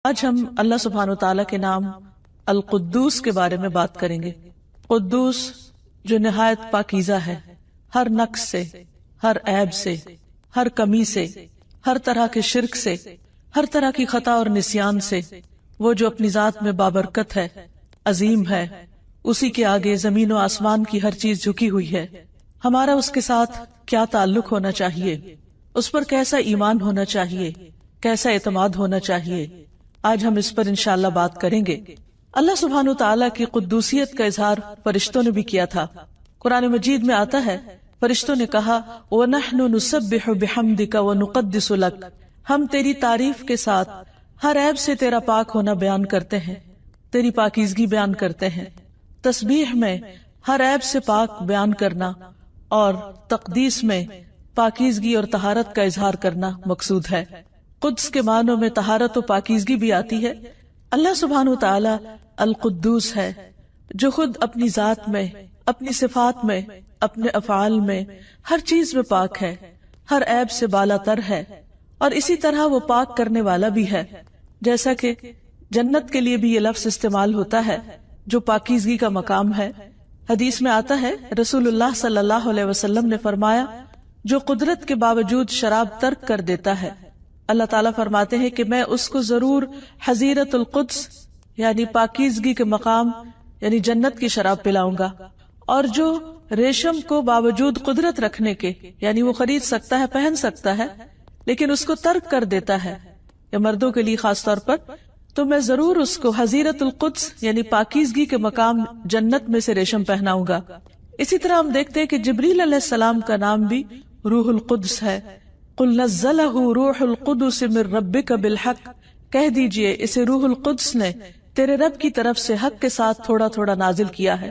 آج ہم اللہ سبحانہ وتعالی کے نام القدوس کے بارے میں بات کریں گے۔ قدوس جو نہایت پاکیزہ ہے، ہر نقص سے، ہر عیب سے، ہر کمی سے، ہر طرح کے شرک سے، ہر طرح کی خطا اور نسیان سے، وہ جو اپنی ذات میں بابرکت ہے، عظیم ہے، اسی کے آگے زمین و آسمان کی ہر چیز جھکی ہوئی ہے۔ ہمارا اس کے ساتھ کیا تعلق ہونا چاہیے، اس پر کیسا ایمان ہونا چاہیے، کیسا اعتماد ہونا چاہیے، آج ہم اس پر انشاءاللہ بات کریں گے۔ اللہ سبحانہ وتعالی کی قدوسیت کا اظہار فرشتوں نے بھی کیا تھا۔ قرآن مجید میں آتا ہے، فرشتوں نے کہا وَنَحْنُ نُسَبِّحُ بِحَمْدِكَ وَنُقَدِّسُ لَكَ، ہم تیری تعریف کے ساتھ ہر عیب سے تیرا پاک ہونا بیان کرتے ہیں، تیری پاکیزگی بیان کرتے ہیں۔ تسبیح میں ہر عیب سے پاک بیان کرنا اور تقدیس میں پاکیزگی اور طہارت کا اظہار کرنا مقصود ہے۔ قدس کے معنوں میں طہارت و پاکیزگی بھی آتی ہے۔ اللہ سبحانہ وتعالی القدوس ہے، جو خود اپنی ذات میں، اپنی صفات میں، اپنے افعال میں، ہر چیز میں پاک ہے، ہر عیب سے بالا تر ہے، اور اسی طرح وہ پاک کرنے والا بھی ہے۔ جیسا کہ جنت کے لیے بھی یہ لفظ استعمال ہوتا ہے جو پاکیزگی کا مقام ہے۔ حدیث میں آتا ہے، رسول اللہ صلی اللہ علیہ وسلم نے فرمایا، جو قدرت کے باوجود شراب ترک کر دیتا ہے، اللہ تعالیٰ فرماتے ہیں کہ میں اس کو ضرور حضیرت القدس یعنی پاکیزگی کے مقام یعنی جنت کی شراب پلاؤں گا۔ اور جو ریشم کو باوجود قدرت رکھنے کے یعنی وہ خرید سکتا ہے، پہن سکتا ہے، لیکن اس کو ترک کر دیتا ہے، یا مردوں کے لیے خاص طور پر، تو میں ضرور اس کو حضیرت القدس یعنی پاکیزگی کے مقام جنت میں سے ریشم پہناؤں گا۔ اسی طرح ہم دیکھتے ہیں کہ جبریل علیہ السلام کا نام بھی روح القدس ہے۔ قل نزلہ روح القدس من ربک بالحق، کہہ دیجئے اسے روح القدس نے تیرے رب کی طرف سے حق کے ساتھ تھوڑا تھوڑا نازل کیا ہے۔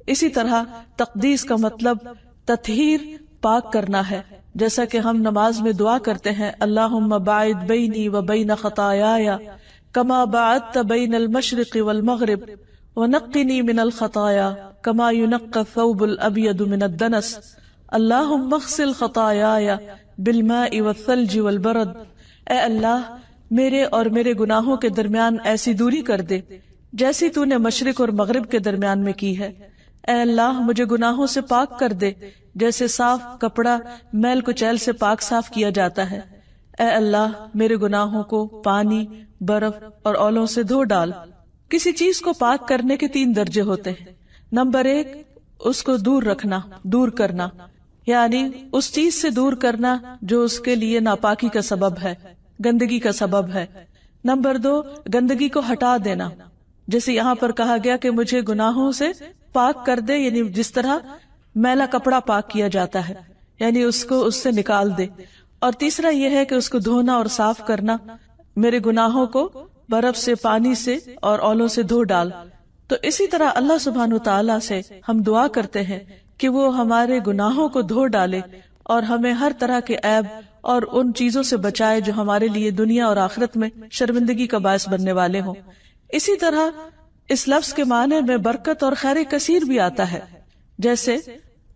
اسی طرح تقدیس کا مطلب تطہیر، پاک کرنا ہے، جیسا کہ ہم نماز میں دعا کرتے ہیں، اللہم باعد بینی و بین خطایایا کما باعدت بین المشرق والمغرب ونقنی من الخطایا کما ینقی الثوب الابیض من الدنس اللہم اغسل خطایایا بالماء والثلج والبرد، اے اللہ میرے اور میرے گناہوں کے درمیان ایسی دوری کر دے جیسی تو نے مشرق اور مغرب کے درمیان میں کی ہے۔ اے اللہ مجھے گناہوں سے پاک کر دے جیسے صاف کپڑا میل کچیل سے پاک صاف کیا جاتا ہے۔ اے اللہ میرے گناہوں کو پانی، برف اور اولوں سے دھو ڈال۔ کسی چیز کو پاک کرنے کے 3 درجے ہوتے ہیں۔ نمبر 1، اس کو دور رکھنا، دور کرنا، یعنی اس چیز سے دور کرنا جو اس کے لیے ناپاکی کا سبب ہے، گندگی کا سبب ہے۔ نمبر 2، گندگی کو ہٹا دینا، جیسے یہاں پر کہا گیا کہ مجھے گناہوں سے پاک کر دے، یعنی جس طرح میلا کپڑا پاک کیا جاتا ہے، یعنی اس کو اس سے نکال دے۔ اور تیسرا یہ ہے کہ اس کو دھونا اور صاف کرنا، میرے گناہوں کو برف سے، پانی سے اور اولوں سے دھو ڈال۔ تو اسی طرح اللہ سبحانہ وتعالیٰ سے ہم دعا کرتے ہیں کہ وہ ہمارے گناہوں کو دھو ڈالے اور ہمیں ہر طرح کے عیب اور ان چیزوں سے بچائے جو ہمارے لیے دنیا اور آخرت میں شرمندگی کا باعث بننے والے ہوں۔ اسی طرح اس لفظ کے معنی میں برکت اور خیر کثیر بھی آتا ہے، جیسے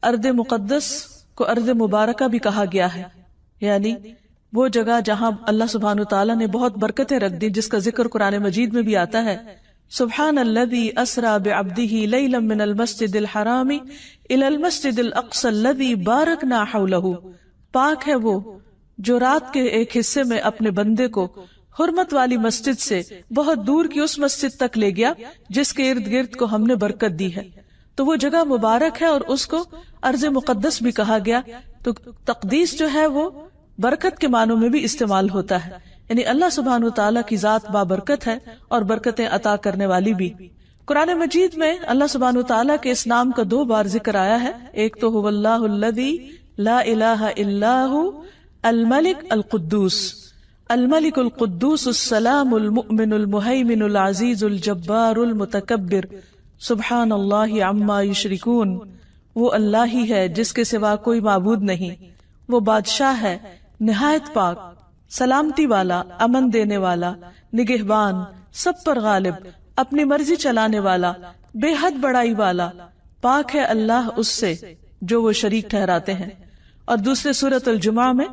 ارض مقدس کو ارض مبارکہ بھی کہا گیا ہے، یعنی وہ جگہ جہاں اللہ سبحانہ وتعالیٰ نے بہت برکتیں رکھ دی، جس کا ذکر قرآن مجید میں بھی آتا ہے، سبحان الذی اسری بعبدہ لیلا من المسجد الحرام الی المسجد الاقصی الذی بارکنا حولہ، پاک ہے وہ جو رات کے ایک حصے میں اپنے بندے کو حرمت والی مسجد سے بہت دور کی اس مسجد تک لے گیا جس کے ارد گرد کو ہم نے برکت دی ہے۔ تو وہ جگہ مبارک ہے اور اس کو ارض مقدس بھی کہا گیا۔ تو تقدیس جو ہے وہ برکت کے معنوں میں بھی استعمال ہوتا ہے، یعنی اللہ سبحانہ وتعالیٰ کی ذات بابرکت ہے اور برکتیں عطا کرنے والی بھی۔ قرآن مجید میں اللہ سبحانہ وتعالیٰ کے اس نام کا 2 بار ذکر آیا ہے، ایک تو هو اللہ الذی لا الہ الا هو الملک القدوس، الملک القدوس السلام المؤمن المہیمن العزیز الجبار المتکبر سبحان اللہ عما یشرکون، وہ اللہ ہی ہے جس کے سوا کوئی معبود نہیں، وہ بادشاہ ہے نہایت پاک، سلامتی والا، امن دینے والا، نگہبان، سب پر غالب، اپنی مرضی چلانے والا، بے حد بڑائی والا، پاک ہے اللہ اس سے جو وہ شریک ٹھہراتے ہیں۔ اور دوسرے سورۃ الجمعہ میں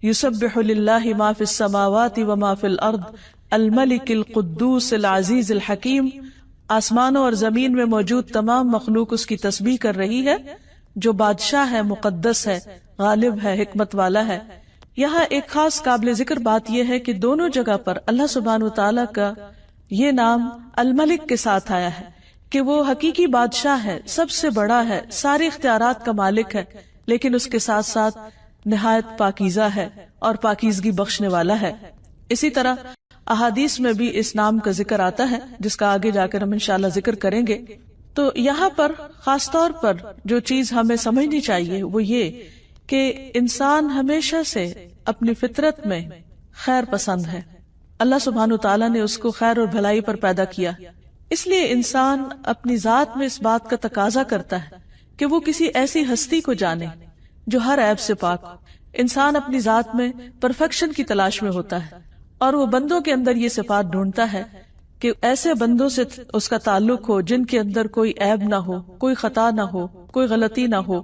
یسبح للہ ما فی السماوات وما فی الارض الملک القدوس العزیز الحکیم، آسمانوں اور زمین میں موجود تمام مخلوق اس کی تسبیح کر رہی ہے، جو بادشاہ ہے، مقدس ہے، غالب ہے، حکمت والا ہے۔ یہاں ایک خاص قابل ذکر بات یہ ہے کہ دونوں جگہ پر اللہ سبحانہ وتعالی کا یہ نام الملک کے ساتھ آیا ہے کہ وہ حقیقی بادشاہ ہے، سب سے بڑا ہے، سارے اختیارات کا مالک ہے، لیکن اس کے ساتھ ساتھ نہایت پاکیزہ ہے اور پاکیزگی بخشنے والا ہے۔ اسی طرح احادیث میں بھی اس نام کا ذکر آتا ہے، جس کا آگے جا کر ہم انشاءاللہ ذکر کریں گے۔ تو یہاں پر خاص طور پر جو چیز ہمیں سمجھنی چاہیے وہ یہ کہ انسان ہمیشہ سے اپنی فطرت میں خیر پسند ہے۔ اللہ سبحانہ وتعالیٰ نے اس کو خیر اور بھلائی پر پیدا کیا، اس لیے انسان اپنی ذات میں اس بات کا تقاضا کرتا ہے کہ وہ کسی ایسی ہستی کو جانے جو ہر عیب سے پاک ہو۔ انسان اپنی ذات میں پرفیکشن کی تلاش میں ہوتا ہے، اور وہ بندوں کے اندر یہ صفات ڈھونڈتا ہے کہ ایسے بندوں سے اس کا تعلق ہو جن کے اندر کوئی عیب نہ ہو، کوئی خطا نہ ہو، کوئی غلطی نہ ہو،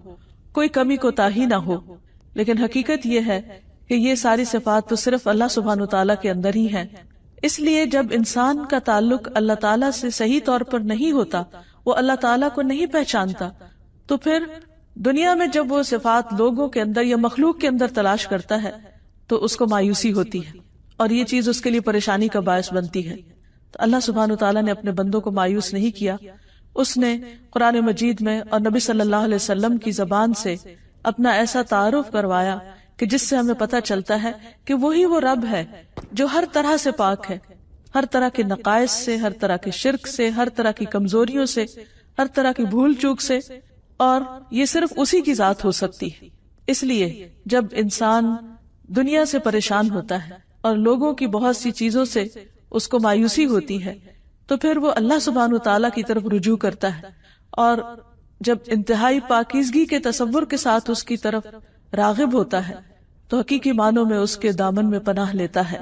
کوئی کمی کوتاہی نہ ہو۔ لیکن حقیقت یہ ہے کہ یہ ساری صفات تو صرف اللہ سبحانہ وتعالیٰ کے اندر ہی ہیں۔ اس لیے جب انسان کا تعلق اللہ تعالیٰ سے صحیح طور پر نہیں ہوتا، وہ اللہ تعالیٰ کو نہیں پہچانتا، تو پھر دنیا میں جب وہ صفات لوگوں کے اندر یا مخلوق کے اندر تلاش کرتا ہے تو اس کو مایوسی ہوتی ہے، اور یہ چیز اس کے لیے پریشانی کا باعث بنتی ہے۔ تو اللہ سبحانہ وتعالیٰ نے اپنے بندوں کو مایوس نہیں کیا، اس نے قرآن مجید میں اور نبی صلی اللہ علیہ وسلم کی زبان سے اپنا ایسا تعارف کروایا کہ جس سے ہمیں پتہ چلتا ہے کہ وہی وہ رب ہے جو ہر طرح سے پاک ہے، ہر طرح کے نقائص سے، ہر طرح کے شرک سے، ہر طرح کی کمزوریوں سے، ہر طرح کی بھول چوک سے، اور یہ صرف اسی کی ذات ہو سکتی ہے۔ اس لیے جب انسان دنیا سے پریشان ہوتا ہے اور لوگوں کی بہت سی چیزوں سے اس کو مایوسی ہوتی ہے تو پھر وہ اللہ سبحانہ وتعالیٰ کی طرف رجوع کرتا ہے، اور جب انتہائی پاکیزگی کے تصور کے ساتھ اس کی طرف راغب ہوتا ہے تو حقیقی معنوں میں اس کے دامن میں پناہ لیتا ہے۔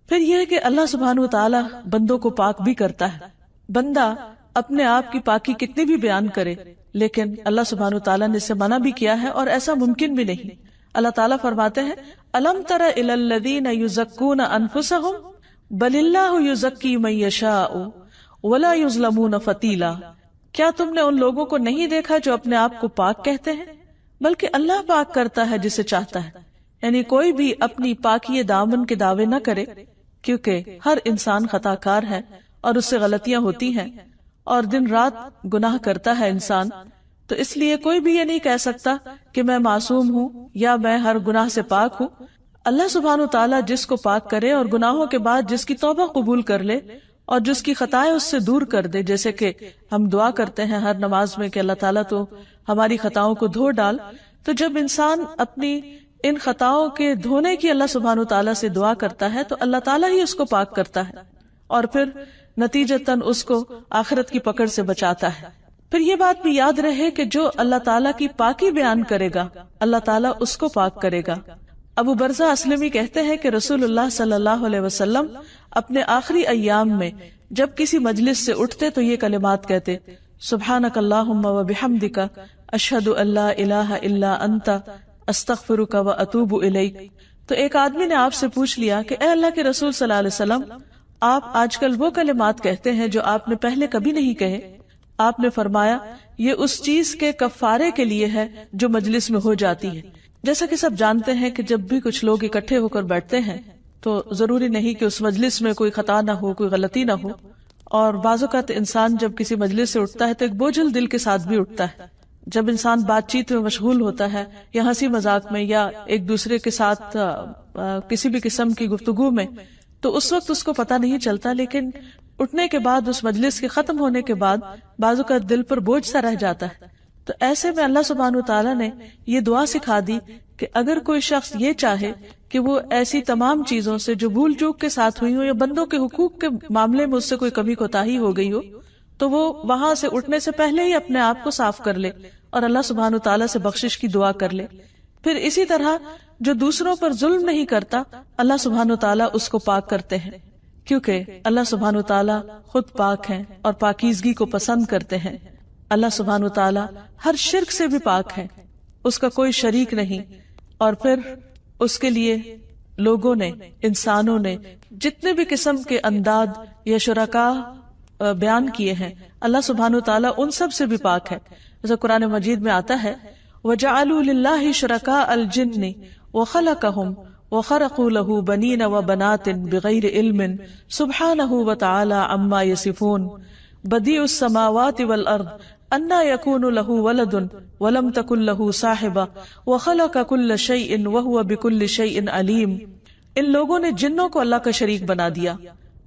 پھر یہ کہ اللہ سبحانہ وتعالیٰ بندوں کو پاک بھی کرتا ہے۔ بندہ اپنے آپ کی پاکی کتنی بھی بیان کرے، لیکن اللہ سبحانہ وتعالیٰ نے اسے منع بھی کیا ہے، اور ایسا ممکن بھی نہیں۔ اللہ تعالیٰ فرماتے ہیں أَلَمْ تَرَ إِلَى الَّذِينَ يُزَكُّونَ أَنفُسَهُمْ بَلِ اللَّهُ يُزَكِّي مَن يَشَاءُ وَلَا يُظْلَمُونَ فَتِيلًا۔ کیا تم نے ان لوگوں کو نہیں دیکھا جو اپنے آپ کو پاک کہتے ہیں؟ بلکہ اللہ پاک کرتا ہے جسے چاہتا ہے۔ یعنی کوئی بھی اپنی پاکی دامن کے دعوے نہ کرے، کیونکہ ہر انسان خطا کار ہے اور اس سے غلطیاں ہوتی ہیں، اور دن رات گناہ کرتا ہے انسان۔ تو اس لیے کوئی بھی یہ نہیں کہہ سکتا کہ میں معصوم ہوں یا میں ہر گناہ سے پاک ہوں۔ اللہ سبحانہ وتعالیٰ جس کو پاک کرے اور گناہوں کے بعد جس کی توبہ قبول کر لے اور جس کی خطائیں اس سے دور کر دے، جیسے کہ ہم دعا کرتے ہیں ہر نماز میں کہ اللہ تعالیٰ تو ہماری خطاؤں کو دھو ڈال، تو جب انسان اپنی ان خطاؤں کے دھونے کی اللہ سبحانہ وتعالیٰ سے دعا کرتا ہے تو اللہ تعالیٰ ہی اس کو پاک کرتا ہے، اور پھر نتیجتاً اس کو آخرت کی پکڑ سے بچاتا ہے۔ پھر یہ بات بھی یاد رہے کہ جو اللہ تعالیٰ کی پاکی بیان کرے گا اللہ تعالیٰ اس کو پاک کرے گا۔ ابو برزہ اسلمی کہتے ہیں کہ رسول اللہ صلی اللہ علیہ وسلم اپنے آخری ایام میں جب کسی مجلس سے اٹھتے تو یہ کلمات کہتے، سبحانک اللہم و بحمدک اشہد ان لا الہ الا انت استغفرک و اتوب الیک۔ تو ایک آدمی نے آپ سے پوچھ لیا کہ اے اللہ کے رسول صلی اللہ علیہ وسلم، آپ آج کل وہ کلمات کہتے ہیں جو آپ نے پہلے کبھی نہیں کہے۔ آپ نے فرمایا یہ اس چیز کے کفارے کے لیے ہے جو مجلس میں ہو جاتی ہے۔ جیسا کہ سب جانتے ہیں کہ جب بھی کچھ لوگ اکٹھے ہو کر بیٹھتے ہیں تو ضروری نہیں کہ اس مجلس میں کوئی خطا نہ ہو، کوئی غلطی نہ ہو، اور بعض اوقات انسان جب کسی مجلس سے اٹھتا ہے تو ایک بوجھل دل کے ساتھ بھی اٹھتا ہے۔ جب انسان بات چیت میں مشغول ہوتا ہے یا ہنسی مذاق میں یا ایک دوسرے کے ساتھ کسی بھی قسم کی گفتگو میں، تو اس وقت اس کو پتہ نہیں چلتا، لیکن اٹھنے کے بعد اس مجلس کے ختم ہونے کے بعد بعض اوقات دل پر بوجھ سا رہ جاتا ہے۔ تو ایسے میں اللہ سبحانہ وتعالیٰ نے یہ دعا سکھا دی کہ اگر کوئی شخص یہ چاہے کہ وہ ایسی تمام چیزوں سے جو بھول چوک کے ساتھ ہوئی ہو یا بندوں کے حقوق کے معاملے میں اس سے کوئی کمی کوتاہی ہو گئی ہو، تو وہ وہاں سے اٹھنے سے پہلے ہی اپنے آپ کو صاف کر لے اور اللہ سبحانہ وتعالیٰ سے بخشش کی دعا کر لے۔ پھر اسی طرح جو دوسروں پر ظلم نہیں کرتا اللہ سبحانہ وتعالیٰ اس کو پاک کرتے ہیں، کیونکہ اللہ سبحانہ وتعالیٰ خود پاک ہیں اور پاکیزگی کو پسند کرتے ہیں۔ اللہ سبحانہ وتعالیٰ ہر شرک سے بھی پاک ہے، اس کا کوئی شریک نہیں، اور پھر اس کے لیے لوگوں نے، انسانوں نے جتنے بھی قسم کے انداد یا شرکا بیان کیے ہیں، اللہ سبحانہ وتعالی ان سب سے بھی پاک ہے. جیسے قرآن مجید میں آتا ہے وَجَعَلُوا لِلَّهِ شُرَكَاءَ الْجِنِّ وَخَلَقَهُمْ وَخَرَقُوا لَهُ بَنِينَ وَبَنَاتٍ بِغَيْرِ عِلْمٍ سُبْحَانَهُ وَتَعَالَى عَمَّا يَصِفُونَ بَدِيعُ السَّمَاوَاتِ وَالْأَرْضِ أَنَّىٰ يَكُونُ لَهُ وَلَدٌ وَلَمْ تَكُن لَهُ صَاحِبَةٌ وَخَلَقَ كُلَّ شَيْءٍ وَهُوَ بِكُلِّ شَيْءٍ عَلِيمٌ. ان لوگوں نے جنوں کو اللہ کا شریک بنا دیا،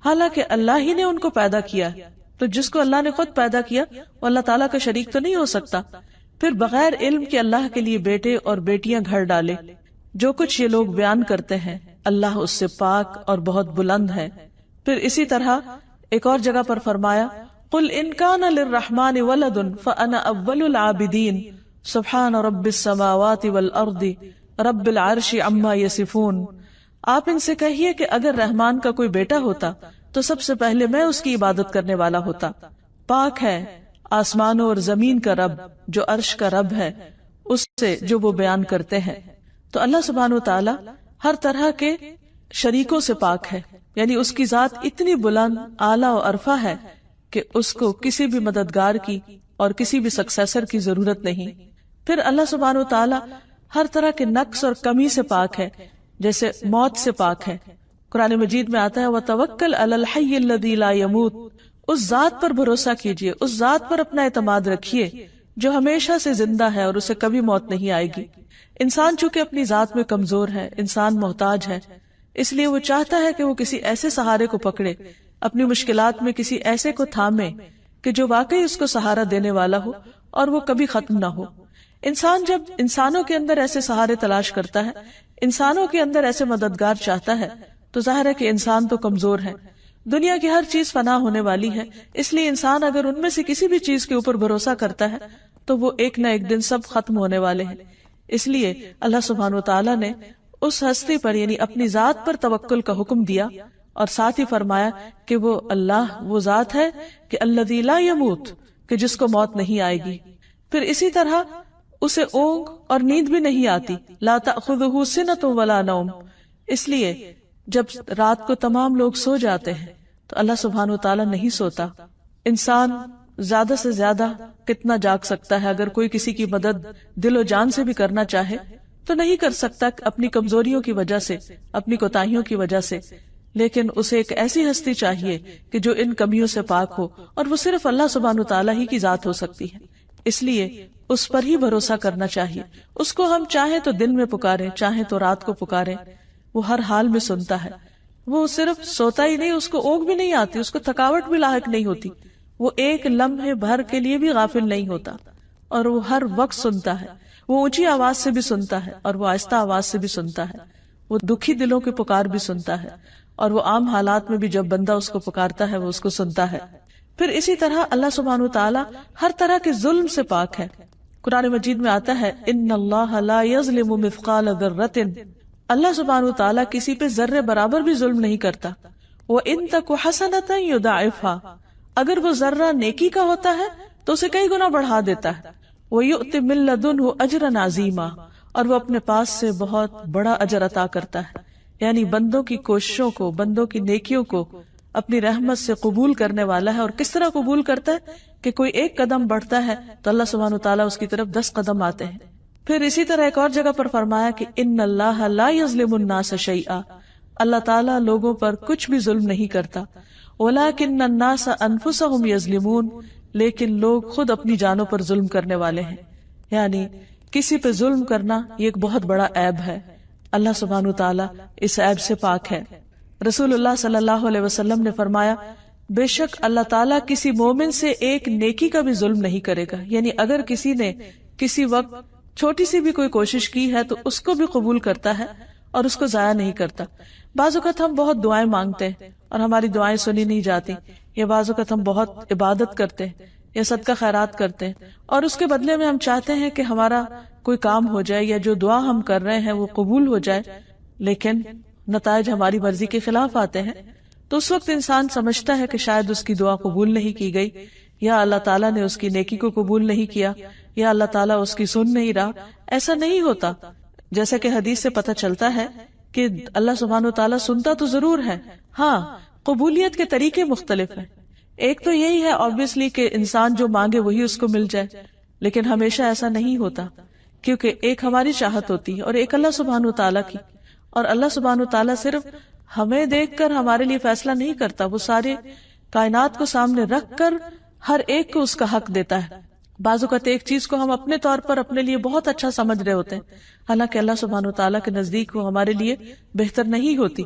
حالانکہ اللہ ہی نے ان کو پیدا کیا. تو جس کو اللہ نے خود پیدا کیا وہ اللہ تعالیٰ کا شریک تو نہیں ہو سکتا. پھر بغیر علم کے اللہ کے لیے بیٹے اور بیٹیاں گھر ڈالے. جو کچھ یہ لوگ بیان کرتے ہیں اللہ اس سے پاک اور بہت بلند ہے. پھر اسی طرح ایک اور جگہ پر فرمایا قُلْ إِنْ كَانَ لِلرَّحْمَٰنِ وَلَدٌ فَأَنَا أَوَّلُ الْعَابِدِينَ سُبْحَانَ رَبِّ السَّمَاوَاتِ وَالْأَرْضِ رَبِّ الْعَرْشِ عَمَّا يَصِفُونَ. آپ ان سے کہیے کہ اگر رحمان کا کوئی بیٹا ہوتا تو سب سے پہلے میں اس کی عبادت کرنے والا ہوتا. پاک ہے آسمانوں اور زمین کا رب جو عرش کا رب ہے اس سے جو وہ بیان کرتے ہیں. تو اللہ سبحانہ وتعالی ہر طرح کے شریکوں سے پاک ہے، یعنی اس کی ذات اتنی بلند، اعلیٰ و عرفہ ہے کہ اس کو کسی بھی مددگار کی اور کسی بھی سکسیسر کی ضرورت نہیں. پھر اللہ سبحانہ وتعالی ہر طرح کے نقص اور کمی سے پاک ہے، جیسے موت سے پاک ہے. قرآن مجید میں آتا ہے وَتَوَكَّلْ عَلَى الْحَيِّ الَّذِي لَا يَمُوتُ. اس ذات پر بھروسہ کیجئے، اس ذات پر اپنا اعتماد رکھیے جو ہمیشہ سے زندہ ہے اور اسے کبھی موت نہیں آئے گی. انسان چونکہ اپنی ذات میں کمزور ہے، انسان محتاج ہے، اس لیے وہ چاہتا ہے کہ وہ کسی ایسے سہارے کو پکڑے، اپنی مشکلات میں کسی ایسے کو تھامے کہ جو واقعی اس کو سہارا دینے والا ہو اور وہ کبھی ختم نہ ہو. انسان جب انسانوں کے اندر ایسے سہارے تلاش کرتا ہے، انسانوں کے اندر ایسے مددگار چاہتا ہے، تو ظاہر ہے کہ انسان تو کمزور ہے. دنیا کی ہر چیز فنا ہونے والی ہے، اس لیے انسان اگر ان میں سے کسی بھی چیز کے اوپر بھروسہ کرتا ہے تو وہ ایک نہ ایک دن سب ختم ہونے والے ہیں. اس لیے اللہ سبحانہ وتعالی نے اس ہستی پر یعنی اپنی ذات پر توکل کا حکم دیا اور ساتھ ہی فرمایا کہ وہ اللہ وہ ذات ہے کہ الذی لا یموت، کہ جس کو موت نہیں آئے گی. پھر اسی طرح اسے اونگ اور نیند بھی نہیں آتی، لا تأخذہ سنۃ ولا نوم. اس لیے جب رات کو تمام لوگ سو جاتے ہیں تو اللہ سبحانہ وتعالی نہیں سوتا. انسان زیادہ سے زیادہ کتنا جاگ سکتا ہے؟ اگر کوئی کسی کی مدد دل و جان سے بھی کرنا چاہے تو نہیں کر سکتا اپنی کمزوریوں کی وجہ سے، اپنی کوتاہیوں کی وجہ سے. لیکن اسے ایک ایسی ہستی چاہیے کہ جو ان کمیوں سے پاک ہو، اور وہ صرف اللہ سبحانہ وتعالی ہی کی ذات ہو سکتی ہے. اس لیے اس پر ہی بھروسہ کرنا چاہیے. اس کو ہم چاہیں تو دن میں پکاریں، چاہیں تو رات کو پکاریں، وہ ہر حال میں سنتا ہے. وہ صرف سوتا ہی نہیں، اس کو اونگ بھی نہیں آتی، اس کو تھکاوٹ بھی لاحق نہیں ہوتی. وہ ایک لمحے بھر کے لیے بھی غافل نہیں ہوتا اور وہ ہر وقت سنتا ہے. وہ اونچی آواز سے بھی سنتا ہے اور وہ آہستہ آواز سے بھی سنتا ہے. وہ دکھی دلوں کی پکار بھی سنتا ہے اور وہ عام حالات میں بھی جب بندہ اس کو پکارتا ہے وہ اس کو سنتا ہے. پھر اسی طرح اللہ سبحانہ وتعالی ہر طرح کے ظلم سے پاک ہے. قرآن مجید میں آتا ہے ان اللہ لا یظلم مثقال ذرۃ. اللہ سبحانہ وتعالی کسی پہ ذرے برابر بھی ظلم نہیں کرتا. وَإِن تَكُ حَسَنَةً يُضَاعِفْهَا. اگر وہ ذرہ نیکی کا ہوتا ہے تو اسے کئی گنا بڑھا دیتا ہے. وَيُؤْتِ مِن لَّدُنْهُ أَجْرًا عَظِيمًا. اور وہ اپنے پاس سے بہت بڑا اجر عطا کرتا ہے. یعنی بندوں کی کوششوں کو، بندوں کی نیکیوں کو اپنی رحمت سے قبول کرنے والا ہے. اور کس طرح قبول کرتا ہے کہ کوئی ایک قدم بڑھتا ہے تو اللہ سبحانہ وتعالیٰ اس کی طرف 10 قدم آتے ہیں. پھر اسی طرح ایک اور جگہ پر فرمایا کہ ان اللہ لا یظلم الناس شیئا. اللہ تعالیٰ لوگوں پر کچھ بھی ظلم نہیں کرتا. ولکن الناس انفسهم یظلمون. لیکن لوگ خود اپنی جانوں پر ظلم کرنے والے ہیں. یعنی کسی پہ ظلم کرنا یہ ایک بہت بڑا عیب ہے. اللہ سبحانہ وتعالیٰ اس عیب سے پاک ہے. رسول اللہ صلی اللہ علیہ وسلم نے فرمایا بے شک اللہ تعالیٰ کسی مومن سے ایک نیکی کا بھی ظلم نہیں کرے گا. یعنی اگر کسی نے کسی وقت چھوٹی سی بھی کوئی کوشش کی ہے تو اس کو بھی قبول کرتا ہے اور اس کو ضائع نہیں کرتا. بعض اوقات ہم بہت دعائیں مانگتے ہیں اور ہماری دعائیں سنی نہیں جاتی، یا بعض اوقات ہم بہت عبادت کرتے ہیں یا صدقہ خیرات کرتے ہیں اور اس کے بدلے میں ہم چاہتے ہیں کہ ہمارا کوئی کام ہو جائے یا جو دعا ہم کر رہے ہیں وہ قبول ہو جائے، لیکن نتائج ہماری مرضی کے خلاف آتے ہیں. تو اس وقت انسان سمجھتا ہے کہ شاید اس کی دعا قبول نہیں کی گئی، یا اللہ تعالیٰ نے اس کی نیکی کو قبول نہیں کیا، یا اللہ تعالیٰ اس کی سن نہیں رہا. ایسا نہیں ہوتا. جیسا کہ حدیث سے پتہ چلتا ہے کہ اللہ سبحانہ وتعالیٰ سنتا تو ضرور ہے، ہاں قبولیت کے طریقے مختلف ہیں. ایک تو یہی ہے obviously کہ انسان جو مانگے وہی اس کو مل جائے، لیکن ہمیشہ ایسا نہیں ہوتا، کیونکہ ایک ہماری چاہت ہوتی ہے اور ایک اللہ سبحانہ وتعالیٰ کی. اور اللہ سبحانہ وتعالیٰ صرف ہمیں دیکھ کر ہمارے لیے فیصلہ نہیں کرتا، وہ سارے کائنات کو سامنے رکھ کر ہر ایک کو اس کا حق دیتا ہے. بعض اوقات ایک چیز کو ہم اپنے طور پر اپنے لیے بہت اچھا سمجھ رہے ہوتے ہیں، حالانکہ اللہ سبحانہ وتعالیٰ کے نزدیک وہ ہمارے لیے بہتر نہیں ہوتی.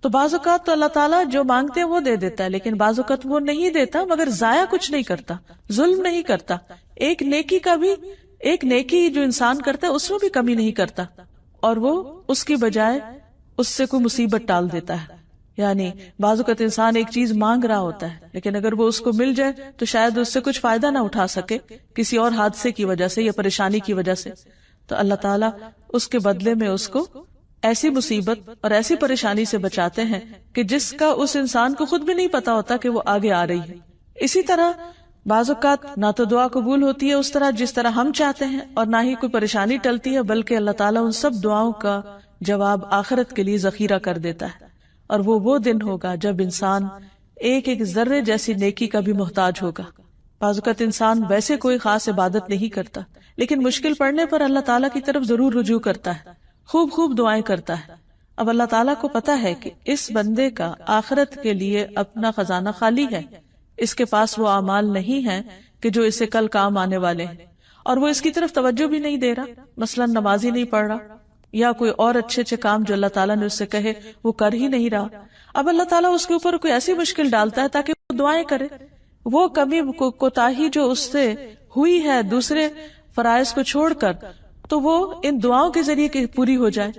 تو بعض اوقات تو اللہ تعالیٰ جو مانگتے ہیں وہ دے دیتا ہے، لیکن بعض اوقات وہ نہیں دیتا مگر ضائع کچھ نہیں کرتا، ظلم نہیں کرتا. ایک نیکی جو انسان کرتا ہے اس میں بھی کمی نہیں کرتا، اور وہ اس کی بجائے اس سے کوئی مصیبت ٹال دیتا ہے. یعنی بعض اوقات انسان ایک چیز مانگ رہا ہوتا ہے، لیکن اگر وہ اس کو مل جائے تو شاید اس سے کچھ فائدہ نہ اٹھا سکے کسی اور حادثے کی وجہ سے یا پریشانی کی وجہ سے. تو اللہ تعالیٰ اس کے بدلے میں اس کو ایسی مصیبت اور ایسی پریشانی سے بچاتے ہیں کہ جس کا اس انسان کو خود بھی نہیں پتا ہوتا کہ وہ آگے آ رہی ہے. اسی طرح بعض اوقات نہ تو دعا قبول ہوتی ہے اس طرح جس طرح ہم چاہتے ہیں، اور نہ ہی کوئی پریشانی ٹلتی ہے، بلکہ اللہ تعالیٰ ان سب دعاؤں کا جواب آخرت کے لیے ذخیرہ کر دیتا ہے. اور وہ دن ہوگا جب انسان ایک ایک ذرے جیسی نیکی کا بھی محتاج ہوگا. بعض اوقات انسان ویسے کوئی خاص عبادت نہیں کرتا، لیکن مشکل پڑنے پر اللہ تعالیٰ کی طرف ضرور رجوع کرتا ہے، خوب دعائیں کرتا ہے. اب اللہ تعالیٰ کو پتا ہے کہ اس بندے کا آخرت کے لیے اپنا خزانہ خالی ہے، اس کے پاس وہ اعمال نہیں ہیں کہ جو اسے کل کام آنے والے ہیں، اور وہ اس کی طرف توجہ بھی نہیں دے رہا، مثلا نماز ہی نہیں پڑھ رہا یا کوئی اور اچھے کام جو اللہ تعالیٰ نے اس سے کہے وہ کر ہی نہیں رہا. اب اللہ تعالیٰ اس کے اوپر کوئی ایسی مشکل ڈالتا ہے تاکہ وہ دعائیں کرے، وہ کمی کوتاہی جو اس سے ہوئی ہے دوسرے فرائض کو چھوڑ کر، تو وہ ان دعاؤں کے ذریعے پوری ہو جائے.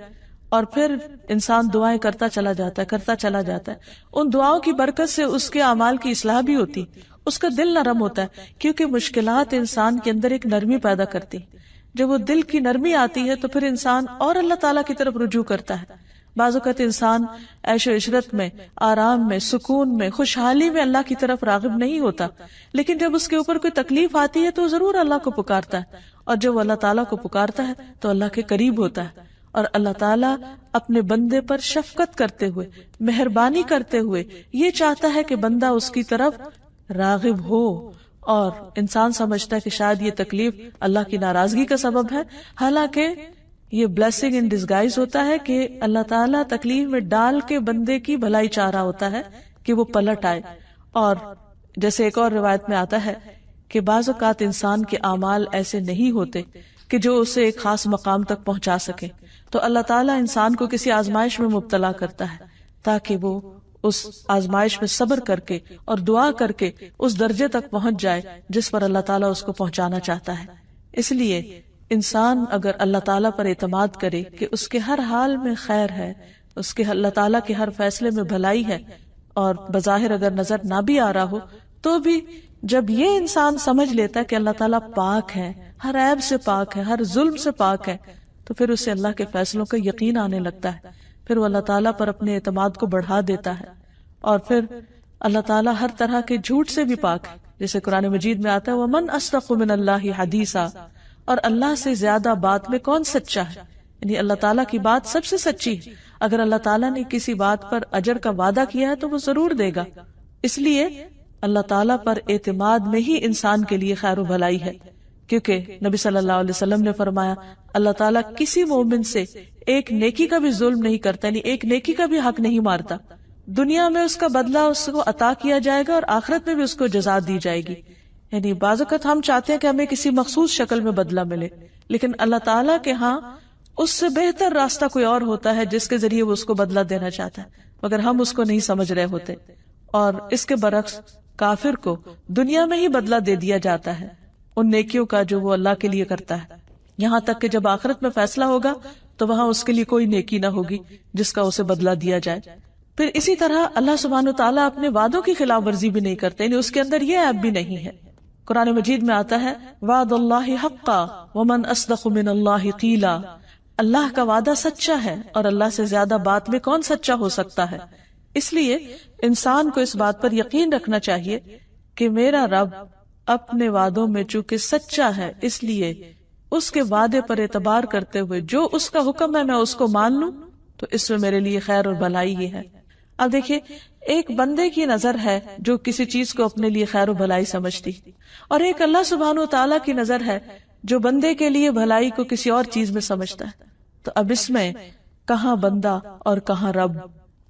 اور پھر انسان دعائیں کرتا چلا جاتا ہے. ان دعاؤں کی برکت سے اس کے اعمال کی اصلاح بھی ہوتی، اس کا دل نرم ہوتا ہے، کیونکہ مشکلات انسان کے اندر ایک نرمی پیدا کرتی. جب وہ دل کی نرمی آتی ہے تو پھر انسان اور اللہ تعالیٰ کی طرف رجوع کرتا ہے. بعض اوقات انسان عیش و عشرت میں، آرام میں، سکون میں، خوشحالی میں اللہ کی طرف راغب نہیں ہوتا، لیکن جب اس کے اوپر کوئی تکلیف آتی ہے تو ضرور اللہ کو پکارتا ہے، اور جب وہ اللہ تعالیٰ کو پکارتا ہے تو اللہ کے قریب ہوتا ہے. اور اللہ تعالیٰ اپنے بندے پر شفقت کرتے ہوئے، مہربانی کرتے ہوئے یہ چاہتا ہے کہ بندہ اس کی طرف راغب ہو. اور انسان سمجھتا ہے کہ شاید یہ تکلیف اللہ کی ناراضگی کا سبب ہے، حالانکہ یہ بلیسنگ ان ڈسگائز ہوتا ہے کہ اللہ تعالیٰ تکلیف میں ڈال کے بندے کی بھلائی چاہ رہا ہوتا ہے کہ وہ پلٹ آئے. اور جیسے ایک اور روایت میں آتا ہے کہ بعض اوقات انسان کے اعمال ایسے نہیں ہوتے کہ جو اسے ایک خاص مقام تک پہنچا سکے، تو اللہ تعالیٰ انسان کو کسی آزمائش میں مبتلا کرتا ہے تاکہ وہ اس آزمائش میں صبر کر کے اور دعا کر کے اس درجے تک پہنچ جائے جس پر اللہ تعالیٰ اس کو پہنچانا چاہتا ہے. اس لیے انسان اگر اللہ تعالیٰ پر اعتماد کرے کہ اس کے ہر حال میں خیر ہے، اس کے اللہ تعالیٰ کے ہر فیصلے میں بھلائی ہے، اور بظاہر اگر نظر نہ بھی آ رہا ہو تو بھی جب یہ انسان سمجھ لیتا ہے کہ اللہ تعالیٰ پاک ہے، ہر عیب سے پاک ہے، ہر ظلم سے پاک ہے، تو پھر اسے اللہ کے فیصلوں کا یقین آنے لگتا ہے. پھر وہ اللہ تعالیٰ پر اپنے اعتماد کو بڑھا دیتا ہے، اور پھر اللہ تعالیٰ ہر طرح کے جھوٹ سے بھی پاک ہے. جیسے قرآن مجید میں آتا ہے وَمَنْ أَصْدَقُ مِنَ اللَّهِ حَدِيثًا، اور اللہ سے زیادہ بات میں کون سچا ہے. یعنی اللہ تعالیٰ کی بات سب سے سچی ہے. اگر اللہ تعالیٰ نے کسی بات پر اجر کا وعدہ کیا ہے تو وہ ضرور دے گا. اس لیے اللہ تعالیٰ پر اعتماد میں ہی انسان کے لیے خیر و بھلائی ہے، کیونکہ نبی صلی اللہ علیہ وسلم نے فرمایا اللہ تعالیٰ کسی مومن سے ایک نیکی کا بھی ظلم نہیں کرتا، یعنی ایک نیکی کا بھی حق نہیں مارتا. دنیا میں اس کا بدلہ اس کو عطا کیا جائے گا اور آخرت میں بھی اس کو جزا دی جائے گی. یعنی بعض اوقات ہم چاہتے ہیں کہ ہمیں کسی مخصوص شکل میں بدلہ ملے، لیکن اللہ تعالیٰ کے ہاں اس سے بہتر راستہ کوئی اور ہوتا ہے جس کے ذریعے وہ اس کو بدلہ دینا چاہتا ہے، مگر ہم اس کو نہیں سمجھ رہے ہوتے. اور اس کے برعکس کافر کو دنیا میں ہی بدلہ دے دیا جاتا ہے ان نیکیوں کا جو وہ اللہ کے لیے کرتا ہے، یہاں تک کہ جب آخرت میں فیصلہ ہوگا تو وہاں اس کے لیے کوئی نیکی نہ ہوگی جس کا اسے بدلہ دیا جائے. پھر اسی طرح اللہ سبحانہ وتعالیٰ اپنے وعدوں کی خلاف ورزی بھی نہیں کرتے، یعنی اس کے اندر یہ عیب بھی نہیں ہے. قرآن مجید میں آتا ہے وعد اللہ حقا ومن اصدق من اللہ قیلا، اللہ کا وعدہ سچا ہے اور اللہ سے زیادہ بات میں کون سچا ہو سکتا ہے. اس لیے انسان کو اس بات پر یقین رکھنا چاہیے کہ میرا رب اپنے وعدوں میں چونکہ سچا ہے، اس لیے اس کے وعدے پر اعتبار کرتے ہوئے جو اس کا حکم ہے میں اس کو مان لوں، تو اس میں میرے لیے خیر اور بھلائی ہی ہے. اب دیکھیے، ایک بندے کی نظر ہے جو کسی چیز کو اپنے لیے خیر و بھلائی سمجھتی، اور ایک اللہ سبحانہ و تعالیٰ کی نظر ہے جو بندے کے لیے بھلائی کو کسی اور چیز میں سمجھتا ہے. تو اب اس میں کہاں بندہ اور کہاں رب،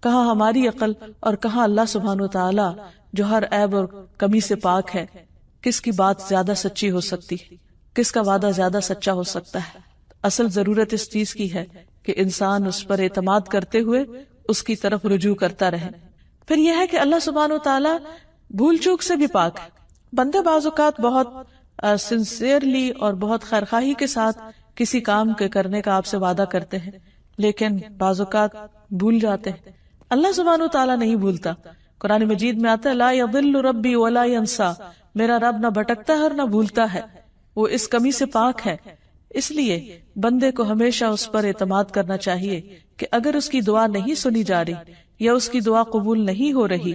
کہاں ہماری عقل اور کہاں اللہ سبحانہ و تعالیٰ جو ہر عیب اور کمی سے پاک ہے، کس کی بات زیادہ سچی ہو سکتی، کس کا وعدہ زیادہ سچا ہو سکتا ہے؟ اصل ضرورت اس چیز کی ہے کہ انسان اس پر اعتماد کرتے ہوئے اس کی طرف رجوع کرتا رہے. پھر یہ ہے کہ اللہ سبحانہ و تعالیٰ بھول چوک سے بھی پاک ہے. بندے بعض اوقات بہت سنسیئرلی اور بہت خیرخواہی کے ساتھ کسی کام کے کرنے کا آپ سے وعدہ کرتے ہیں، لیکن بعض اوقات بھول جاتے ہیں. اللہ سبحانہ و تعالیٰ نہیں بھولتا. قرآن مجید میں آتا ہے لا یضل ربی ولا ینسا، میرا رب نہ بھٹکتا ہے اور نہ بھولتا ہے، وہ اس کمی سے پاک ہے. اس لیے بندے کو ہمیشہ اس پر اعتماد کرنا چاہیے کہ اگر اس کی دعا نہیں سنی جا رہی یا اس کی دعا قبول نہیں ہو رہی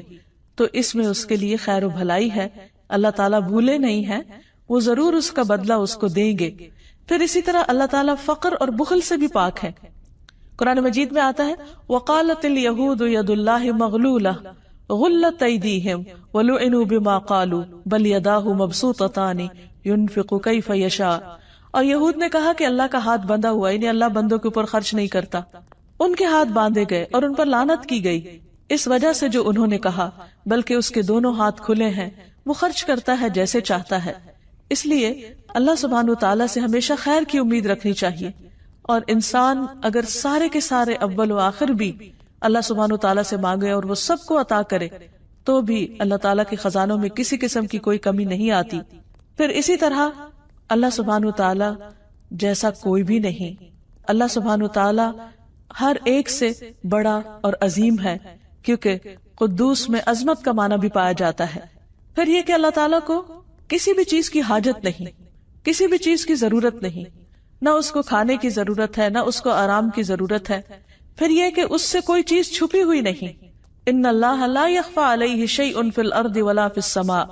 تو اس میں اس کے لیے خیر و بھلائی ہے. اللہ تعالیٰ بھولے نہیں ہیں، وہ ضرور اس کا بدلہ اس کو دیں گے. پھر اسی طرح اللہ تعالیٰ فقر اور بخل سے بھی پاک ہے. قرآن مجید میں آتا ہے وَقَالَتِ الْيَهُودُ يَدُ اللَّهِ مَغْلُولَةٌ غُلَّتْ أَيْدِيهِمْ وَلُعِنُوا بِمَا قَالُوا بَلْ يَدَاهُ مَبْسُوطَتَانِ يُنْفِقُ كَيْفَ يَشَاءُ. اور یہود نے کہا کہ اللہ کا ہاتھ بندھا ہوا، یعنی اللہ بندوں کے اوپر خرچ نہیں کرتا. ان کے ہاتھ باندھے گئے اور ان پر لعنت کی گئی اس وجہ سے جو انہوں نے کہا، بلکہ اس کے دونوں ہاتھ کھلے ہیں، وہ خرچ کرتا ہے جیسے چاہتا ہے. اس لیے اللہ سبحانہ و تعالیٰ سے ہمیشہ خیر کی امید رکھنی چاہیے، اور انسان اگر سارے کے سارے اول و آخر بھی اللہ سبحانہ و تعالیٰ سے مانگے اور وہ سب کو عطا کرے تو بھی اللہ تعالیٰ کے خزانوں میں کسی قسم کی کوئی کمی نہیں آتی. پھر اسی طرح اللہ سبحانہ و تعالیٰ جیسا کوئی بھی نہیں. اللہ سبحانہ و تعالیٰ ہر ایک سے بڑا اور عظیم ہے، کیونکہ قدوس میں عظمت کا معنی بھی پایا جاتا ہے. پھر یہ کہ اللہ تعالیٰ کو کسی بھی چیز کی حاجت نہیں، کسی بھی چیز کی ضرورت نہیں، نہ اس کو کھانے کی ضرورت ہے، نہ اس کو آرام کی ضرورت ہے. پھر یہ کہ اس سے کوئی چیز چھپی ہوئی نہیں. ان اللہ لا یخفی علیہ شیء فی الارض ولا فی السماء.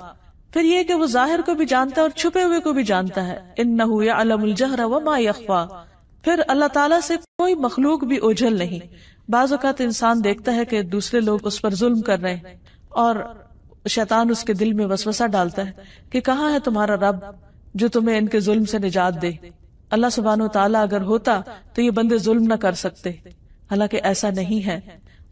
پھر یہ کہ وہ ظاہر کو بھی جانتا ہے اور چھپے ہوئے کو بھی جانتا ہے. انہ یعلم الجہر وما یخفی. پھر اللہ تعالیٰ سے کوئی مخلوق بھی اوجھل نہیں. بعض اوقات انسان دیکھتا ہے کہ دوسرے لوگ اس پر ظلم کر رہے ہیں اور شیطان اس کے دل میں وسوسہ ڈالتا ہے کہ کہاں ہے تمہارا رب جو تمہیں ان کے ظلم سے نجات دے. اللہ سبحانہ و تعالیٰ اگر ہوتا تو یہ بندے ظلم نہ کر سکتے، حالانکہ ایسا نہیں ہے.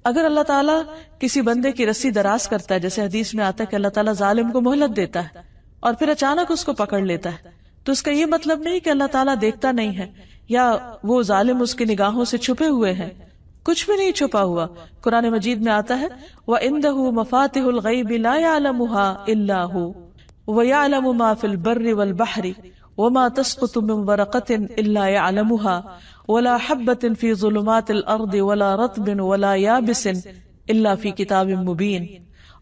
اگر اللہ تعالیٰ کسی بندے کی رسی دراز کرتا ہے، جیسے حدیث میں آتا ہے کہ اللہ تعالیٰ ظالم کو مہلت دیتا ہے اور پھر اچانک اس کو پکڑ لیتا ہے، تو اس کا یہ مطلب نہیں کہ اللہ تعالیٰ دیکھتا نہیں ہے یا وہ ظالم اس کی نگاہوں سے چھپے ہوئے ہیں. کچھ بھی نہیں چھپا ہوا. قرآن مجید میں آتا ہے وَعِندَهُ مَفَاتِحُ الْغَيْبِ لَا يَعْلَمُهَا إِلَّا هُوَ وَيَعْلَمُ مَا فِي الْبَرِّ وَالْبَحْرِ وَمَا تَسْقُطُ مِنْ وَرَقَةٍ إِلَّا يَعْلَمُهَا وَلَا حَبَّةٍ فِي ظُلُمَاتِ الْأَرْضِ وَلَا رَطْبٍ وَلَا يَابِسٍ إِلَّا فِي كِتَابٍ مُبِينٍ.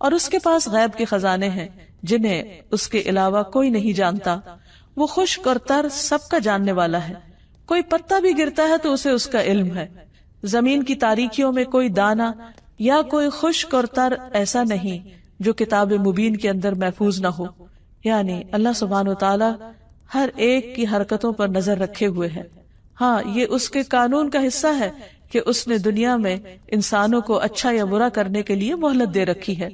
اور اس کے پاس غیب کے خزانے ہیں جنہیں اس کے علاوہ کوئی نہیں جانتا. وہ خشک اور تر سب کا جاننے والا ہے. کوئی پتا بھی گرتا ہے تو اسے اس کا علم ہے. زمین کی تاریکیوں میں کوئی دانہ یا کوئی خشک اور تر ایسا نہیں جو کتاب مبین کے اندر محفوظ نہ ہو. یعنی اللہ سبحانہ و تعالی ہر ایک کی حرکتوں پر نظر رکھے ہوئے ہے. ہاں، یہ اس کے قانون کا حصہ ہے کہ اس نے دنیا میں انسانوں کو اچھا یا برا کرنے کے لیے مہلت دے رکھی ہے.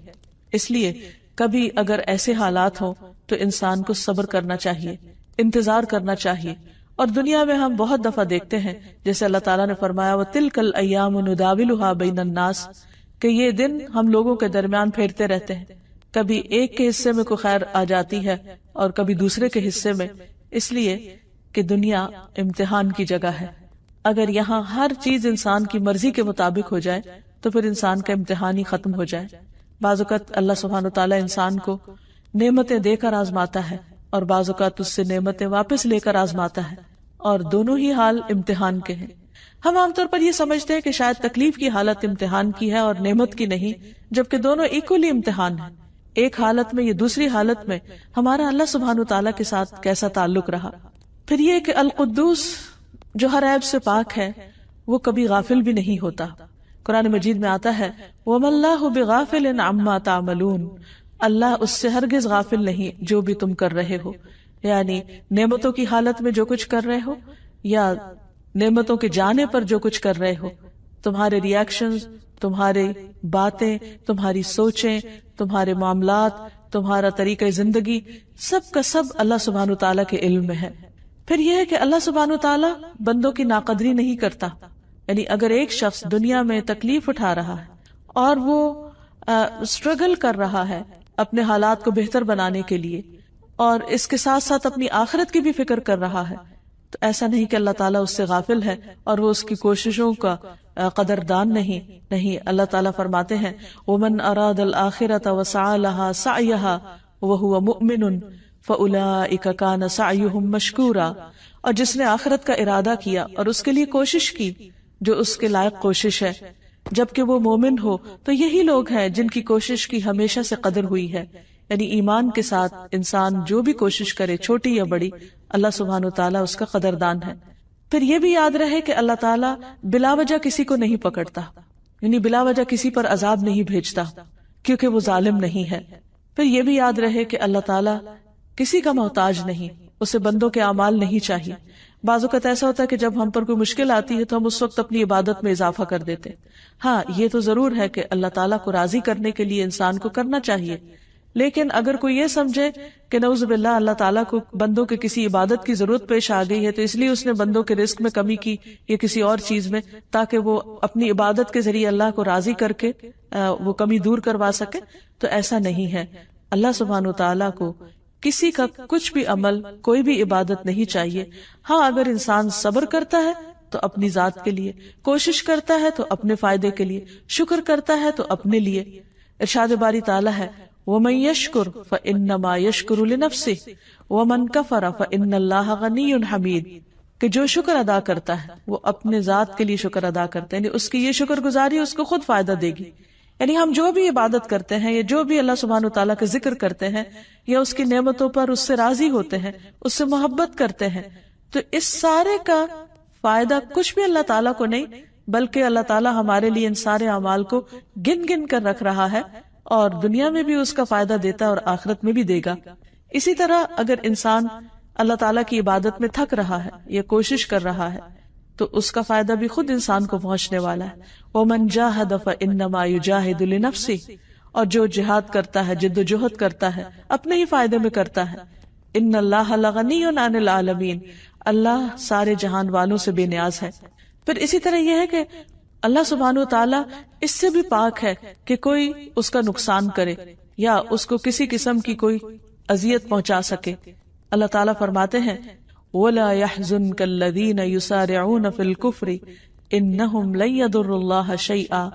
اس لیے کبھی اگر ایسے حالات ہوں تو انسان کو صبر کرنا چاہیے، انتظار کرنا چاہیے. اور دنیا میں ہم بہت دفعہ دیکھتے ہیں جیسے اللہ تعالیٰ نے فرمایا وَتِلْكَ الْأَيَّامُ نُدَاوِلُهَا بَيْنَ النَّاسِ کہ یہ دن ہم لوگوں کے درمیان پھیرتے رہتے ہیں. کبھی ایک کے حصے میں کوئی خیر آ جاتی ہے اور کبھی دوسرے کے حصے میں. اس لیے کہ دنیا امتحان کی جگہ ہے. اگر یہاں ہر چیز انسان کی مرضی کے مطابق ہو جائے تو پھر انسان کا امتحان ہی ختم ہو جائے. بعض اوقات اللہ سبحانہ تعالیٰ انسان کو نعمتیں دے کر آزماتا ہے اور بعض اوقات اس سے نعمتیں واپس لے کر آزماتا ہے، اور دونوں ہی حال امتحان کے ہیں. ہم عام طور پر یہ سمجھتے ہیں کہ شاید تکلیف کی حالت امتحان کی ہے اور نعمت کی نہیں، جبکہ دونوں ایکولی امتحان ہیں. ایک حالت میں یا دوسری حالت میں ہمارا اللہ سبحانہ تعالیٰ کے ساتھ کیسا تعلق رہا. پھر یہ کہ القدوس جو ہر عیب سے پاک ہے وہ کبھی غافل بھی نہیں ہوتا. قرآن مجید میں آتا ہے وَمَا اللَّهُ بِغَافِلٍ عَمَّا تَعْمَلُونَ اللہ اس سے ہرگز غافل نہیں جو بھی تم کر رہے ہو. یعنی نعمتوں کی حالت میں جو کچھ کر رہے ہو یا نعمتوں کے جانے پر جو کچھ کر رہے ہو تمہارے ریئیکشنز، تمہارے باتیں، تمہاری سوچیں، تمہارے معاملات، تمہارا طریقہ زندگی، سب کا سب اللہ سبحانہ وتعالیٰ کے علم میں ہے۔ پھر یہ ہے کہ اللہ سبحانہ وتعالیٰ بندوں کی ناقدری نہیں کرتا، یعنی اگر ایک شخص دنیا میں تکلیف اٹھا رہا ہے اور وہ اسٹرگل کر رہا ہے اپنے حالات کو بہتر بنانے کے لیے، اور اس کے ساتھ ساتھ اپنی آخرت کی بھی فکر کر رہا ہے، تو ایسا نہیں کہ اللہ تعالیٰ اس سے غافل ہے اور وہ اس کی کوششوں کا قدردان نہیں۔ اللہ تعالیٰ فرماتے ہیں وَمَنْ أَرَادَ الْآخِرَةَ وَسَعَى لَهَا سَعْيَهَا وَهُوَ مُؤْمِنٌ فَأُولَئِكَ كَانَ سَعْيُهُمْ مَشْكُورًا، اور جس نے آخرت کا ارادہ کیا اور اس کے لیے کوشش کی جو اس کے لائق کوشش ہے، جبکہ وہ مومن ہو، تو یہی لوگ ہیں جن کی کوشش کی ہمیشہ سے قدر ہوئی ہے۔ یعنی ایمان کے ساتھ انسان جو بھی کوشش کرے، چھوٹی یا بڑی، اللہ سبحانہ وتعالیٰ اس کا قدردان ہے۔ پھر یہ بھی یاد رہے کہ اللہ تعالیٰ بلا وجہ کسی کو نہیں پکڑتا، یعنی بلا وجہ کسی پر عذاب نہیں بھیجتا، کیونکہ وہ ظالم نہیں ہے۔ پھر یہ بھی یاد رہے کہ اللہ تعالیٰ کسی کا محتاج نہیں، اسے بندوں کے اعمال نہیں چاہیے۔ بعض اوقات ایسا ہوتا ہے کہ جب ہم پر کوئی مشکل آتی ہے تو ہم اس وقت اپنی عبادت میں اضافہ کر دیتے۔ ہاں، یہ تو ضرور ہے کہ اللہ تعالیٰ کو راضی کرنے کے لیے انسان کو کرنا چاہیے، لیکن اگر کوئی یہ سمجھے کہ نعوذ باللہ اللہ تعالیٰ کو بندوں کے کسی عبادت کی ضرورت پیش آ گئی ہے تو اس لیے اس نے بندوں کے رزق میں کمی کی یا کسی اور چیز میں، تاکہ وہ اپنی عبادت کے ذریعے اللہ کو راضی کر کے وہ کمی دور کروا سکے، تو ایسا نہیں ہے۔ اللہ سبحانہ وتعالیٰ کو کسی کا کچھ بھی عمل، کوئی بھی عبادت نہیں چاہیے۔ ہاں، اگر انسان صبر کرتا ہے تو اپنی ذات کے لیے، کوشش کرتا ہے تو اپنے فائدے کے لیے، شکر کرتا ہے تو اپنے لیے۔ ارشاد باری تعالیٰ ہے وَمَن يَشْكُرْ فَإِنَّمَا يَشْكُرُ لِنَفْسِهِ وَمَن كَفَرَ فَإِنَّ اللَّهَ غَنِيٌّ حَمِيدٌ، کہ جو شکر ادا کرتا ہے وہ اپنے ذات کے لیے شکر ادا کرتا ہے، یعنی اس کی یہ شکر گزاری اس کو خود فائدہ دے گی۔ یعنی ہم جو بھی عبادت کرتے ہیں یا جو بھی اللہ سبحانہ وتعالیٰ کا ذکر کرتے ہیں یا اس کی نعمتوں پر اس سے راضی ہوتے ہیں، اس سے محبت کرتے ہیں، تو اس سارے کا فائدہ کچھ بھی اللہ تعالیٰ کو نہیں، بلکہ اللہ تعالیٰ ہمارے لیے ان سارے اعمال کو گن گن کر رکھ رہا ہے، اور دنیا میں بھی اس کا فائدہ دیتا ہے اور آخرت میں بھی دے گا۔ اسی طرح اگر انسان اللہ تعالیٰ کی عبادت میں تھک رہا ہے یا کوشش کر رہا ہے تو اس کا فائدہ بھی خود انسان کو پہنچنے والا ہے۔ وَمَن جَاهَدَ فَإِنَّمَا يُجَاهِدُ لِنَفْسِهِ، اور جو جہاد کرتا ہے، جد و جہد کرتا ہے، اپنے ہی فائدے میں کرتا ہے۔ إِنَّ اللَّهَ لَغَنِيٌّ عَنِ الْعَالَمِينَ، اللہ سارے جہان والوں سے بے نیاز ہے۔ پھر اسی طرح یہ ہے کہ اللہ سبحانہ وتعالیٰ اس سے بھی پاک ہے کہ کوئی اس کا نقصان کرے یا اس کو کسی قسم کی کوئی اذیت پہنچا سکے۔ اللہ تعالیٰ فرماتے ہیں وَلَا يَحْزُنْكَ الَّذِينَ يُسَارِعُونَ فِي الْكُفْرِ إِنَّهُمْ لَن يَضُرُّوا اللَّهَ شَيْئًا،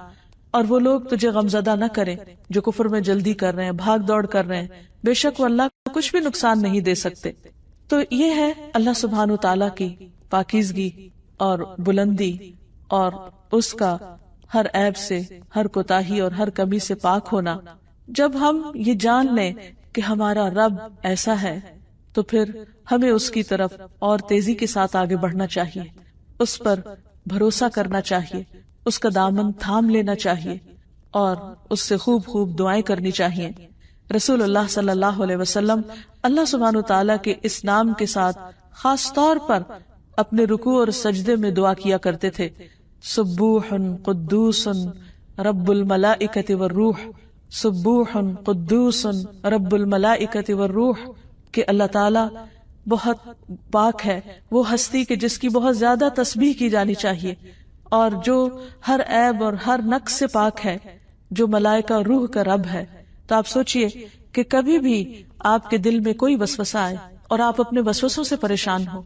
اور وہ لوگ تجھے غمزدہ نہ کریں جو کفر میں جلدی کر رہے ہیں، بھاگ دوڑ کر رہے ہیں، بے شک وہ اللہ کو کچھ بھی نقصان نہیں دے سکتے۔ تو یہ ہے اللہ سبحانہ وتعالیٰ کی پاکیزگی اور بلندی، اور اس کا ہر عیب سے، ہر کوتاہی اور ہر کمی سے پاک ہونا۔ جب ہم یہ جان لیں کہ ہمارا رب ایسا ہے تو پھر ہمیں اس کی طرف اور تیزی کے ساتھ آگے بڑھنا چاہیے، اس پر بھروسہ کرنا چاہیے، اس کا دامن تھام لینا چاہیے اور اس سے خوب خوب دعائیں کرنی چاہیے۔ رسول اللہ صلی اللہ علیہ وسلم اللہ سبحانہ وتعالیٰ کے اس نام کے ساتھ خاص طور پر اپنے رکوع اور سجدے میں دعا کیا کرتے تھے، سبوح قدوس رب الملائکۃ والروح، سبوح قدوس رب الملائکۃ والروح، کہ اللہ تعالیٰ بہت پاک ہے، وہ ہستی کہ جس کی بہت زیادہ تسبیح کی جانی چاہیے، اور جو ہر عیب اور ہر نقص سے پاک ہے، جو ملائکہ اور روح کا رب ہے۔ تو آپ سوچئے کہ کبھی بھی آپ کے دل میں کوئی وسوسہ آئے اور آپ اپنے وسوسوں سے پریشان ہو،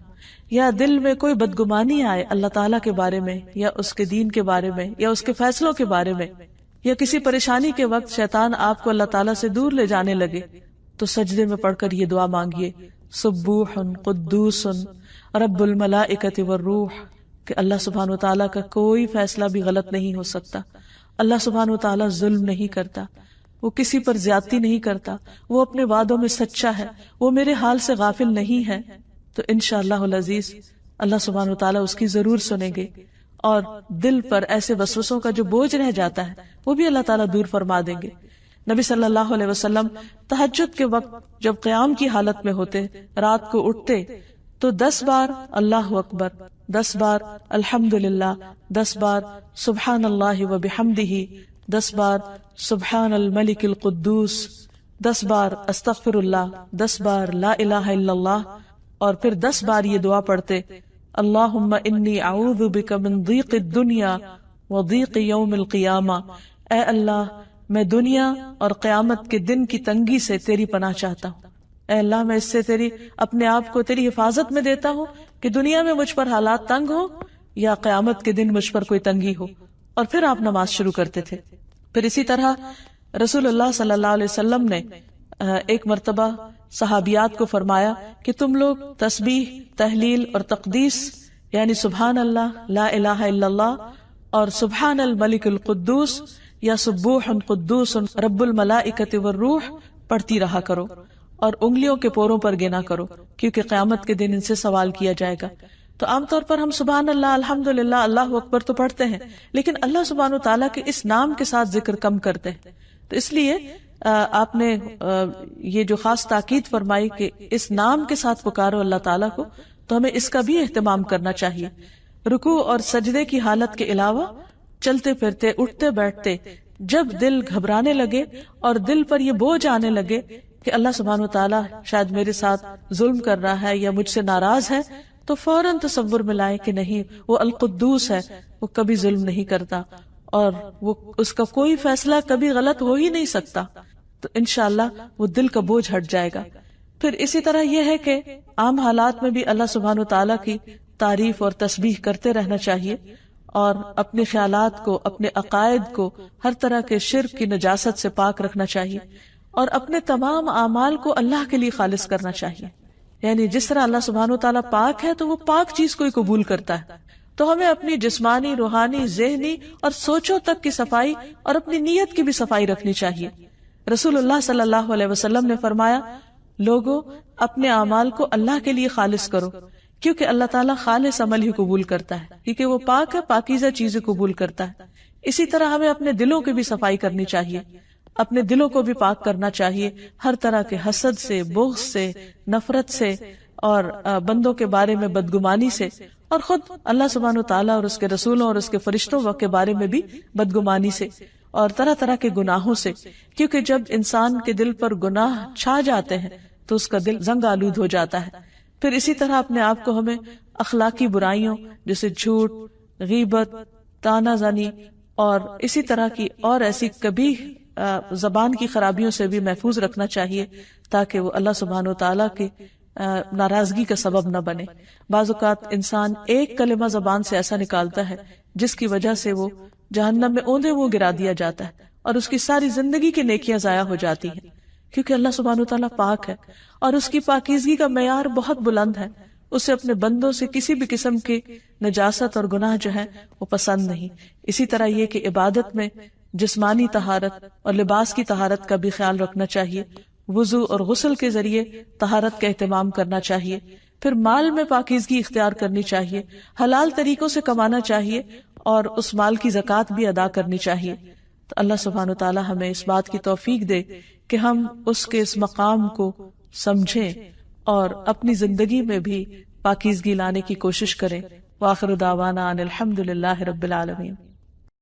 یا دل میں کوئی بدگمانی آئے اللہ تعالیٰ کے بارے میں یا اس کے دین کے بارے میں یا اس کے فیصلوں کے بارے میں، یا کسی پریشانی کے وقت شیطان آپ کو اللہ تعالیٰ سے دور لے جانے لگے، تو سجدے میں پڑھ کر یہ دعا مانگیے، سبوح قدوس رب الملائکۃ والروح، کہ اللہ سبحانہ وتعالیٰ کا کوئی فیصلہ بھی غلط نہیں ہو سکتا، اللہ سبحانہ وتعالیٰ ظلم نہیں کرتا، وہ کسی پر زیادتی نہیں کرتا، وہ اپنے وعدوں میں سچا ہے، وہ میرے حال سے غافل نہیں ہے۔ تو انشاءاللہ العزیز اللہ سبحانہ وتعالیٰ اس کی ضرور سنیں گے، اور دل پر ایسے وسوسوں کا جو بوجھ رہ جاتا ہے وہ بھی اللہ تعالیٰ دور فرما دیں گے۔ نبی صلی اللہ علیہ وسلم تہجد کے وقت جب قیام کی حالت میں ہوتے، رات کو اٹھتے، تو 10 بار اللہ اکبر، 10 بار الحمدللہ، 10 بار سبحان اللہ و بحمدہ، 10 بار سبحان الملک القدوس، 10 بار استغفر اللہ، 10 بار لا الہ الا اللہ، اور پھر 10 بار یہ دعا پڑھتے اللہم انی اعوذ بک من ضیق الدنیا و ضیق یوم القیامہ، اے اللہ میں دنیا اور قیامت کے دن کی تنگی سے تیری پناہ چاہتا ہوں، اے اللہ میں اس سے تیری اپنے آپ کو تیری حفاظت میں دیتا ہوں کہ دنیا میں مجھ پر حالات تنگ ہو یا قیامت کے دن مجھ پر کوئی تنگی ہو۔ اور پھر آپ نماز شروع کرتے تھے۔ پھر اسی طرح رسول اللہ صلی اللہ علیہ وسلم نے ایک مرتبہ صحابیات کو فرمایا کہ تم لوگ تسبیح، تحلیل اور تقدیس یعنی سبحان اللہ، لا الہ الا اللہ اور سبحان الملک القدوس یا سبوح قدوس رب الملائکۃ والروح پڑھتی رہا کرو، اور انگلیوں کے پوروں پر گنا کرو، کیونکہ قیامت کے دن ان سے سوال کیا جائے گا۔ تو عام طور پر ہم سبحان اللہ، الحمدللہ، اللہ اکبر تو پڑھتے ہیں، لیکن اللہ سبحانہ تعالیٰ کے اس نام کے ساتھ ذکر کم کرتے ہیں۔ تو اس لیے آپ نے یہ جو خاص تاکید فرمائی کہ اس نام کے ساتھ پکارو اللہ تعالیٰ کو، تو ہمیں اس کا بھی اہتمام کرنا چاہیے۔ رکوع اور سجدے کی حالت کے علاوہ چلتے پھرتے، اٹھتے بیٹھتے، جب دل گھبرانے لگے اور دل پر یہ بوجھ آنے لگے کہ اللہ سبحانہ وتعالیٰ شاید میرے ساتھ ظلم کر رہا ہے یا مجھ سے ناراض ہے، تو فوراً تصور میں لائے کہ نہیں، وہ القدوس ہے، وہ کبھی ظلم نہیں کرتا اور وہ اس کا کوئی فیصلہ کبھی غلط ہو ہی نہیں سکتا، تو انشاءاللہ وہ دل کا بوجھ ہٹ جائے گا۔ پھر اسی طرح یہ ہے کہ عام حالات میں بھی اللہ سبحانہ وتعالیٰ کی تعریف اور تسبیح کرتے رہنا چاہیے، اور اپنے خیالات کو، اپنے عقائد کو ہر طرح کے شرک کی نجاست سے پاک رکھنا چاہیے، اور اپنے تمام اعمال کو اللہ کے لیے خالص کرنا چاہیے۔ یعنی جس طرح اللہ سبحانہ وتعالیٰ پاک ہے تو وہ پاک چیز کو ہی قبول کرتا ہے، تو ہمیں اپنی جسمانی، روحانی، ذہنی اور سوچوں تک کی صفائی اور اپنی نیت کی بھی صفائی رکھنی چاہیے۔ رسول اللہ صلی اللہ علیہ وسلم نے فرمایا، لوگوں اپنے اعمال کو اللہ کے لیے خالص کرو، کیونکہ اللہ تعالیٰ خالص عمل ہی قبول کرتا ہے، کیونکہ وہ پاک ہے، پاکیزہ چیزیں قبول کرتا ہے۔ اسی طرح ہمیں اپنے دلوں کی بھی صفائی کرنی چاہیے، اپنے دلوں کو بھی پاک کرنا چاہیے ہر طرح کے حسد سے، بغض سے، نفرت سے، اور بندوں کے بارے میں بدگمانی سے، اور خود اللہ سبحانہ وتعالیٰ اور اس کے رسولوں اور اس کے فرشتوں کے بارے میں بھی بدگمانی سے، اور طرح طرح کے گناہوں سے، کیونکہ جب انسان کے دل پر گناہ چھا جاتے ہیں تو اس کا دل زنگ آلود ہو جاتا ہے۔ پھر اسی طرح اپنے آپ کو ہمیں اخلاقی برائیوں جیسے جھوٹ، غیبت، طعنہ زنی اور اسی طرح کی اور ایسی کبھی زبان کی خرابیوں سے بھی محفوظ رکھنا چاہیے، تاکہ وہ اللہ سبحانہ وتعالیٰ کی ناراضگی کا سبب نہ بنے۔ بعض اوقات انسان ایک کلمہ زبان سے ایسا نکالتا ہے جس کی وجہ سے وہ جہنم میں اوندے منہ گرا دیا جاتا ہے، اور اس کی ساری زندگی کی نیکیاں ضائع ہو جاتی ہیں، کیونکہ اللہ سبحانہ وتعالیٰ پاک ہے اور اس کی پاکیزگی کا معیار بہت بلند ہے۔ اسے اپنے بندوں سے کسی بھی قسم کی نجاست اور گناہ جو ہے وہ پسند نہیں۔ اسی طرح یہ کہ عبادت میں جسمانی طہارت اور لباس کی طہارت کا بھی خیال رکھنا چاہیے، وضو اور غسل کے ذریعے طہارت کا اہتمام کرنا چاہیے۔ پھر مال میں پاکیزگی اختیار کرنی چاہیے، حلال طریقوں سے کمانا چاہیے، اور اس مال کی زکوٰۃ بھی ادا کرنی چاہیے۔ تو اللہ سبحانہ وتعالی ہمیں اس بات کی توفیق دے کہ ہم اس کے اس مقام کو سمجھیں اور اپنی زندگی میں بھی پاکیزگی لانے کی کوشش کریں۔ وآخر دعوانا ان الحمد للہ رب العالمین۔